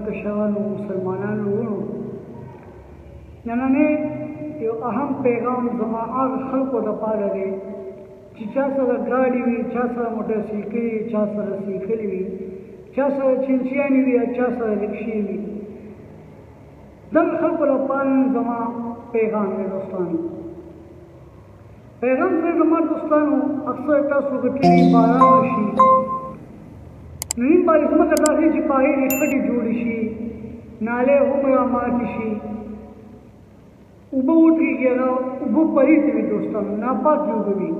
कशवान मुसलमानान लोगों नन्हे यो अहम पैगाम जमा आग खल्को दपार दे चा सर गाड़ी हुई चा सर मोटरसाइकिल चा सर साइकिल हुई चा सर चिंचियानी हुई चा सर रिक्शी हुई दम खल्को दपार जमा पैगाम है दोस्तान पैगाम से जमा दोस्तानों अक्सर तासुगती बाराशी नहीं बारिशमा कदासी सिपाही रिखटी जोड़िशी नाले उमरा माटिशी उबो उठी गया उबो परी थी दोस्तानों नापाक जो भी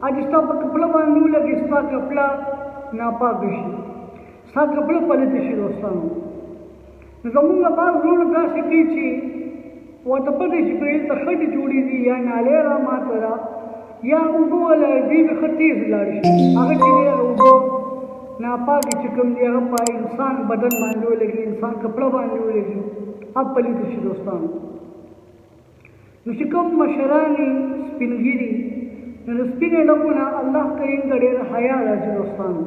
आज इसका कपड़ा बांधू लगे इसका कपड़ा नापाक दिशी इसका कपड़ा पलित दिशी दोस्तानों जमुंगा बार रोड दा सकी थी वो तपदेशी पे तखटी जोड़ी थी या नाले रा मातरा या उबो वाला दी खतीज लाड़ी आगे चले उबो नापाक चिकम दिया पा इंसान बदन बांधने लगी इंसान कपड़ा बांधने लगी अब पली दिशी दोस्तानों नुशिकम मशरानी स्पिनगिरी स्पिने लगुना अल्लाह करीम कड़े हया राजी दोस्तानों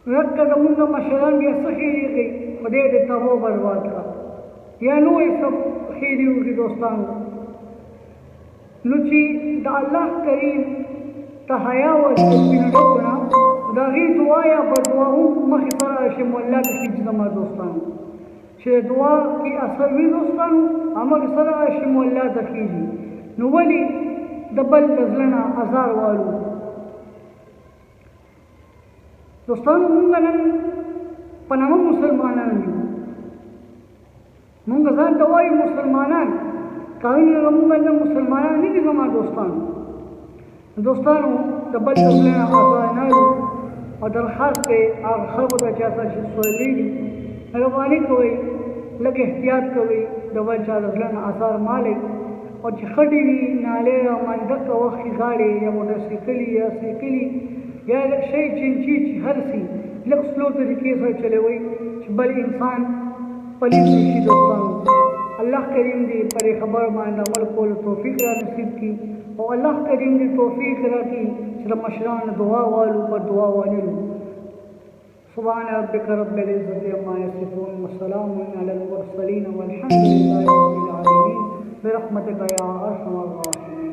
रख कदमुंगा मशरान भी सखीरी गई खुदे देता वो बर्बाद का या नो ये सब खीरी होगी दोस्तानों नुची दा अल्लाह करीम तहया व स्पिने लगुना दागी दुआ या बदुआ हूँ मखसरा ऐसे मोल्ला की जमा दोस्तानों शे दुआ की असर भी दोस्तानों अमक सरा ऐसे मोल्ला दखीजी नुवली दबल गजलना हजार वालू दोस्तानों मुंगनन पनामा मुसलमानान मुंग जान दवाई मुसलमानान काहिनी मुंगन मुसलमानान नहीं जमा दोस्तानों दबल गजलना हजार नालू और दरखास्त पे आप हर को चाहता सोली मेहरबानी कोई लगे एहतियात कोई दवा चालन आसार मालिक और खड़ी हुई नाले मंदक वक्त गाड़ी या मोटरसाइकिल या साइकिल या शई चिंची हर सी लग स्लो तरीके से चले हुई बल इंसान पलीस दोस्तानों अल्लाह करीम दी पर खबर मान अमल को तौफीक नसीब की और अल्लाह करीम दी तौफीक रखी सिर्फ मशरान दुआ वालों पर दुआ वाले सुभान रब्बिक रब्बिल इज्जति अम्मा यसिफून व सलामुन अलल मुरसलीन वल्हम्दुलिल्लाहि रब्बिल आलमीन बिरहमतिका या अरहमर राहिमीन।